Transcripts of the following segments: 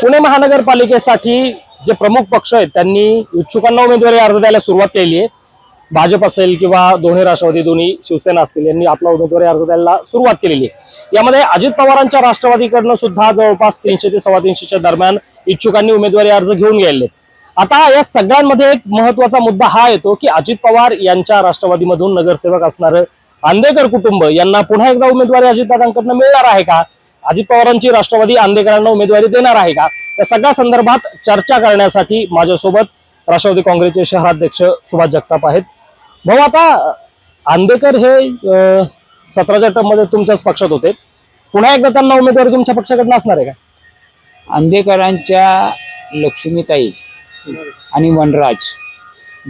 पुणे महानगरपालिकेसाठी जे प्रमुख पक्ष आहेत त्यांनी इच्छुकांना उमेदवारी अर्ज द्यायला सुरुवात केली आहे। भाजप असेल किंवा दोन्ही राष्ट्रवादी, दोन्ही शिवसेना असतील, यांनी आपला उमेदवारी अर्ज द्यायला सुरुवात केलेली आहे। यामध्ये अजित पवारांच्या राष्ट्रवादीकडनं सुद्धा जवळपास 300 ते 325च्या दरम्यान इच्छुकांनी उमेदवारी अर्ज घेऊन गेले। आता या सगळ्यांमध्ये एक महत्वाचा मुद्दा हा येतो की अजित पवार यांच्या राष्ट्रवादीमधून नगरसेवक असणारं आंदेकर कुटुंब यांना पुन्हा एकदा उमेदवारी अजितदादांकडून मिळणार आहे का? अजित पवारांची राष्ट्रवादी आंदेकरांना उमेदवारी देणार आहे का? या सगळ्या संदर्भात चर्चा करण्यासाठी माझ्यासोबत राष्ट्रवादी काँग्रेसचे शहराध्यक्ष सुभाष जगताप आहेत। भाऊ, आता आंदेकर हे 17च्या टर्म मध्ये तुमच्याच पक्षात होते, पुन्हा एकदा त्यांना उमेदवारी तुमच्या पक्षाकडून असणार आहे का? आंदेकरांच्या लक्ष्मीताई आणि वनराज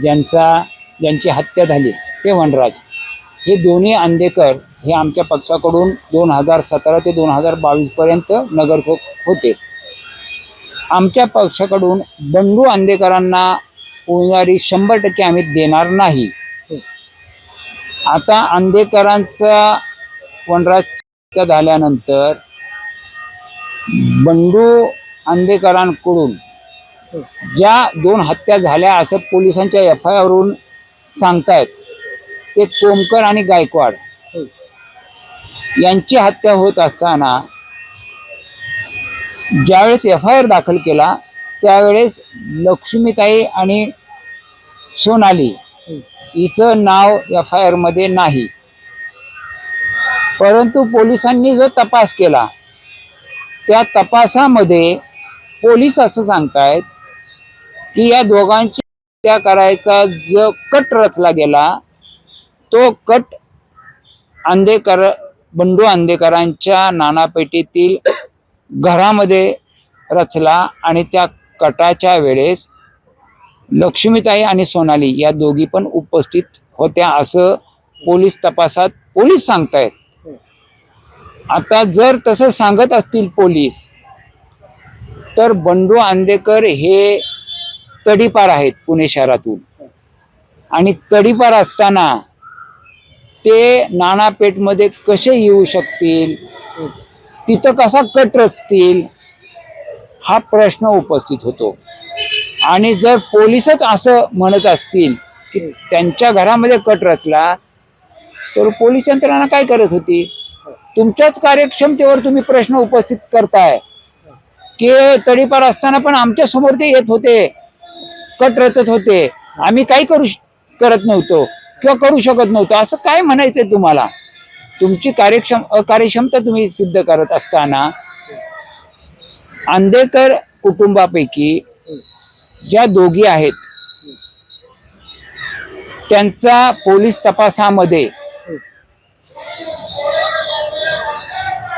ज्यांची हत्या झाली ते वनराज, हे दोन्ही आंदेकर हे आमच्या पक्षाकडून 2017 ते 2022 पर्यंत नगरसेवक होते। आमच्या पक्षाकडून बंडू आंदेकरांना उमेदवारी 100% आम्ही देणार नाही। आता आंदेकरांचा वनराज झाल्यानंतर बंडू आंदेकरांकडून ज्या 2 हत्या झाल्या असं पोलिसांच्या FIR वरून सांगतायत, ते कोमकर आणि गायकवाड यांची हत्या होत असताना ज्यावेळेस FIR दाखल केला त्यावेळेस लक्ष्मीताई आणि सोनाली हिचं नाव FIR मध्ये नाही, परंतु पोलिसांनी जो तपास केला त्या तपासामध्ये पोलीस असं सांगतायत की या दोघांची हत्या करायचा जो कट रचला गेला तो कट बंडू आंदेकरांच्या नानापेठीतील घरामध्ये रचला आणि त्या कटाच्या वेळेस लक्ष्मीताई आणि सोनाली या दोघी पण उपस्थित होत्या असं पोलीस तपासात पोलीस सांगतायत। आता जर तसं सांगत असतील पोलीस तर बंडू आंदेकर हे तडीपार आहेत पुणे शहरातून, आणि तडीपार असताना ते नानापेठमध्ये कसे येऊ शकतील, तिथं कसा कट रचतील हा प्रश्न उपस्थित होतो। आणि जर पोलीसच असं म्हणत असतील की त्यांच्या घरामध्ये कट रचला तर पोलीस यंत्रणा काय करत होती? तुमच्याच कार्यक्षमतेवर तुम्ही प्रश्न उपस्थित करताय की तडीपार असताना पण आमच्या समोर ते येत होते, कट रचत होते, आम्ही काही करत नव्हतो किंवा करू शकत नव्हतो, असं काय म्हणायचंय तुम्हाला? तुमची अकार्यक्षमता तुम्ही सिद्ध करत असताना आंदेकर कुटुंबापैकी ज्या दोघी आहेत त्यांचा पोलीस तपासामध्ये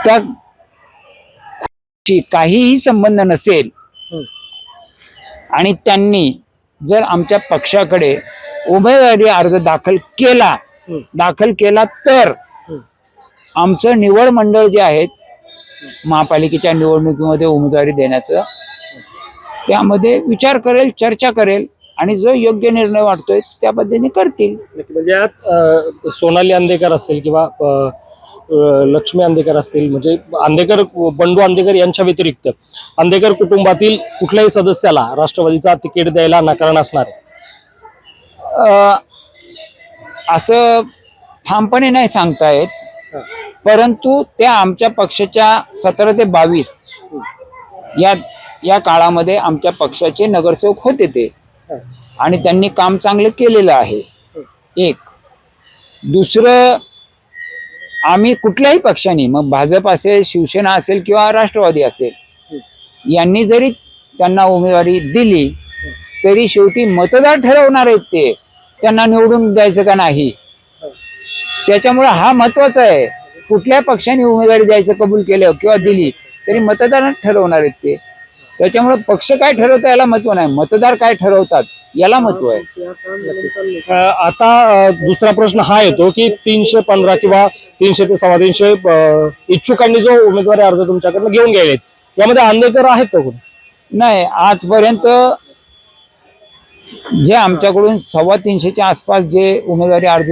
त्या काहीही संबंध नसेल आणि त्यांनी जर आमच्या पक्षाकडे उमेदवारी अर्ज दाखल केला तर आमचं निवड मंडळ जे आहेत महापालिकेच्या निवडणुकीमध्ये उमेदवारी देण्याचं, त्यामध्ये विचार करेल, चर्चा करेल आणि जो योग्य निर्णय वाटतोय त्या पद्धतीने करतील। म्हणजे सोनाली आंदेकर असतील किंवा लक्ष्मी आंदेकर असतील, म्हणजे बंडू आंदेकर यांच्या व्यतिरिक्त आंदेकर कुटुंबातील कुठल्याही सदस्याला राष्ट्रवादीचा तिकीट द्यायला नकार नसणार आहे असं ठामपणे नाही सांगता येत, परंतु त्या आमच्या पक्षाच्या 17 ते 22 या काळामध्ये आमच्या पक्षाचे नगरसेवक होते ते, आणि त्यांनी काम चांगलं केलेलं आहे। एक दुसरं, आम्ही कुठल्याही पक्षाने, मग भाजप असेल, शिवसेना असेल किंवा राष्ट्रवादी असेल, यांनी जरी त्यांना उमेदवारी दिली तरी शेवटी मतदार ठरवणार आहेत ते त्यांना निवडून द्यायचं का नाही। त्याच्यामुळे हा महत्वाचा आहे, कुठल्या पक्षाने उमेदवारी द्यायचं कबूल केलं किंवा दिली तरी मतदार ठरवणार आहेत ते। त्याच्यामुळे पक्ष काय ठरवतात याला महत्व नाही, मतदार काय ठरवतात याला महत्व आहे। आता दुसरा प्रश्न हा येतो की 315 किंवा 300 ते 325 इच्छुकांनी जो उमेदवारी अर्ज तुमच्याकडनं घेऊन गेलेत, यामध्ये आंदेकर आहेत का कोण? नाही, आजपर्यंत जे आमच्याकडून 325च्या आसपास जे उमेदवारी अर्ज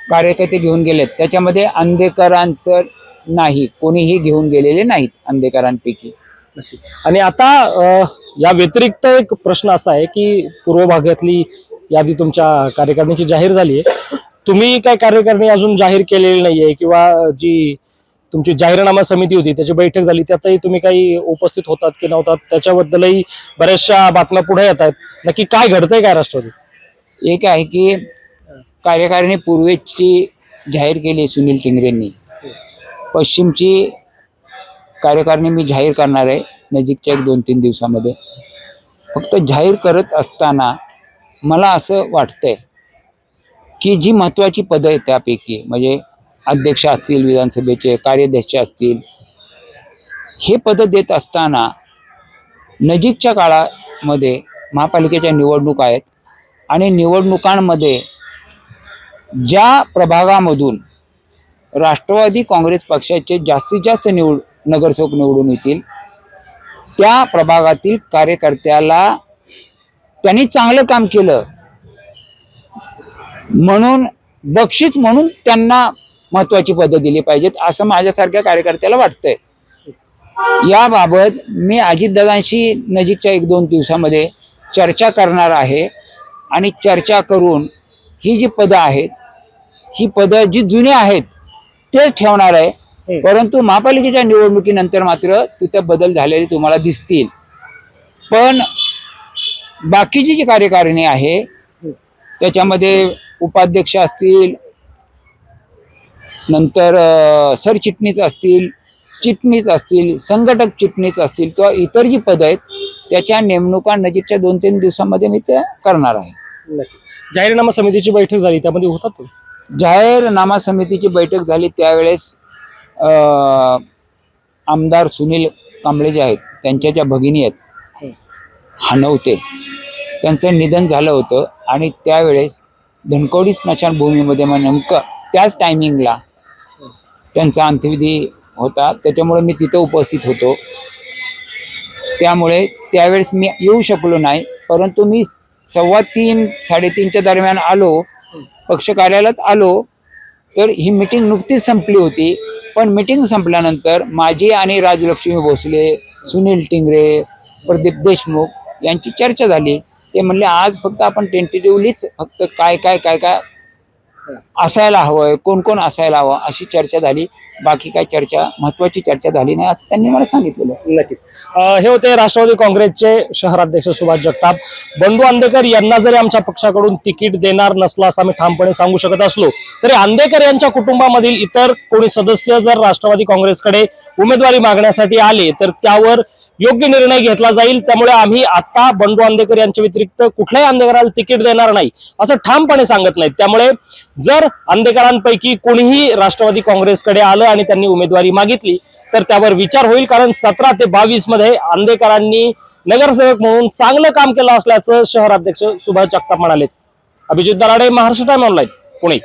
कार्यकर्ते घेऊन गेलेत त्याच्यामध्ये आंदेकरांचं नाही, कोणीही घेऊन गेलेले नाहीत आंदेकरांपैकी। आणि आता या व्यतिरिक्त एक प्रश्न असा आहे की पूर्व भागातली यादी तुमच्या कार्यकारिणीची जाहीर झाली आहे, तुम्ही काय कार्यकारिणी अजून जाहीर केलेली नाहीये किंवा जी तुमची जाहीरनामा समिती होती त्याची बैठक झाली त्यातही तुम्ही काही उपस्थित होतात की नव्हतात त्याच्याबद्दलही बऱ्याचशा बातम्या पुढे येत आहेत. नक्की काय घडतंय काय राष्ट्रवादी? एक आहे की कार्यकारिणी पूर्वेची जाहीर केली सुनील टिंगरेंनी. पश्चिमची कार्यकारिणी मी जाहीर करणार आहे नजीकच्या 1-2-3 दिवसामध्ये. फक्त जाहीर करत असताना मला असं वाटतंय की जी महत्त्वाची पदं आहेत त्यापैकी म्हणजे अध्यक्ष असतील, विधानसभेचे कार्याध्यक्ष असतील, हे पदं देत असताना नजीकच्या काळामध्ये महापालिकेच्या निवडणुका आहेत आणि निवडणुकांमध्ये ज्या प्रभागामधून राष्ट्रवादी काँग्रेस पक्षाचे जास्तीत जास्त नगरसेवक निवडून येतील त्या प्रभागातील कार्यकर्त्याला त्यांनी चांगलं काम केलं म्हणून बक्षीस म्हणून त्यांना महत्त्वाची पदं दिली पाहिजेत असं माझ्यासारख्या कार्यकर्त्याला वाटतंय. याबाबत मी अजितदादांशी नजीकच्या 1-2 दिवसामध्ये चर्चा करणार आहे आणि चर्चा करून ही जी पदं आहेत ही पदं जी जुनी आहेत ते ठेवणार आहे. परंतु महापालिकेच्या निवडणुकीनंतर मात्र तिथं बदल झालेले तुम्हाला दिसतील. पण बाकीची जी कार्यकारिणी आहे त्याच्यामध्ये उपाध्यक्ष असतील, नंतर सरचिटणीस असतील, चिटणीस असतील, संघटक चिटणीस असतील किंवा इतर जी पदं आहेत त्याच्या नेमणुका नजीकच्या 2-3 दिवसामध्ये मी ते करणार आहे. जाहीरनामा समितीची बैठक झाली त्यामध्ये होतात तुम्ही? जाहीरनामा समितीची बैठक झाली त्यावेळेस आमदार सुनील कांबळे जे आहेत त्यांच्या ज्या भगिनी आहेत हनवते त्यांचं निधन झालं होतं आणि त्यावेळेस धनकवडी स्मशानभूमीमध्ये मग नेमकं त्याच टायमिंगला त्यांचा अंत्यविधी होता. त्याच्यामुळे मी तिथं उपस्थित होतो. त्यामुळे त्यावेळेस मी येऊ शकलो नाही. परंतु मी 3:15-3:30च्या दरम्यान आलो, पक्ष कार्यालयात आलो तर ही मीटिंग नुकतीच संपली होती. पण मीटिंग संपल्यानंतर माझी आणि राजलक्ष्मी भोसले, सुनील टिंगरे, प्रदीप देशमुख यांची चर्चा झाली. ते म्हणले आज फक्त आपण टेंटेटिव्हलीच फक्त काय असायला हवंय, कोण कोण असायला हवं अशी चर्चा झाली. बाकी काय चर्चा महत्वाची चर्चा झाली नाही असं त्यांनी मला सांगितलेलं. नक्कीच. हे होते राष्ट्रवादी काँग्रेसचे शहराध्यक्ष सुभाष जगताप. बंडू आंदेकर यांना जरी आमच्या पक्षाकडून तिकीट देणार नसला असं आम्ही ठामपणे सांगू शकत असलो तरी आंदेकर यांच्या कुटुंबामधील इतर कोणी सदस्य जर राष्ट्रवादी काँग्रेसकडे उमेदवारी मागण्यासाठी आले तर त्यावर योग्य निर्णय घेतला जाईल. त्यामुळे आम्ही आता बंडू आंदेकर यांच्या व्यतिरिक्त कुठल्याही आंदेकराला तिकीट देणार नाही असं ठामपणे सांगत नाहीत. त्यामुळे जर आंदेकरांपैकी कोणीही राष्ट्रवादी काँग्रेसकडे आलं आणि त्यांनी उमेदवारी मागितली तर त्यावर विचार होईल. कारण 17 ते 22 मध्ये आंदेकरांनी नगरसेवक म्हणून चांगलं काम केलं असल्याचं शहराध्यक्ष सुभाष जगताप म्हणाले. Abhijit Darade, Maharashtra time online, Pune.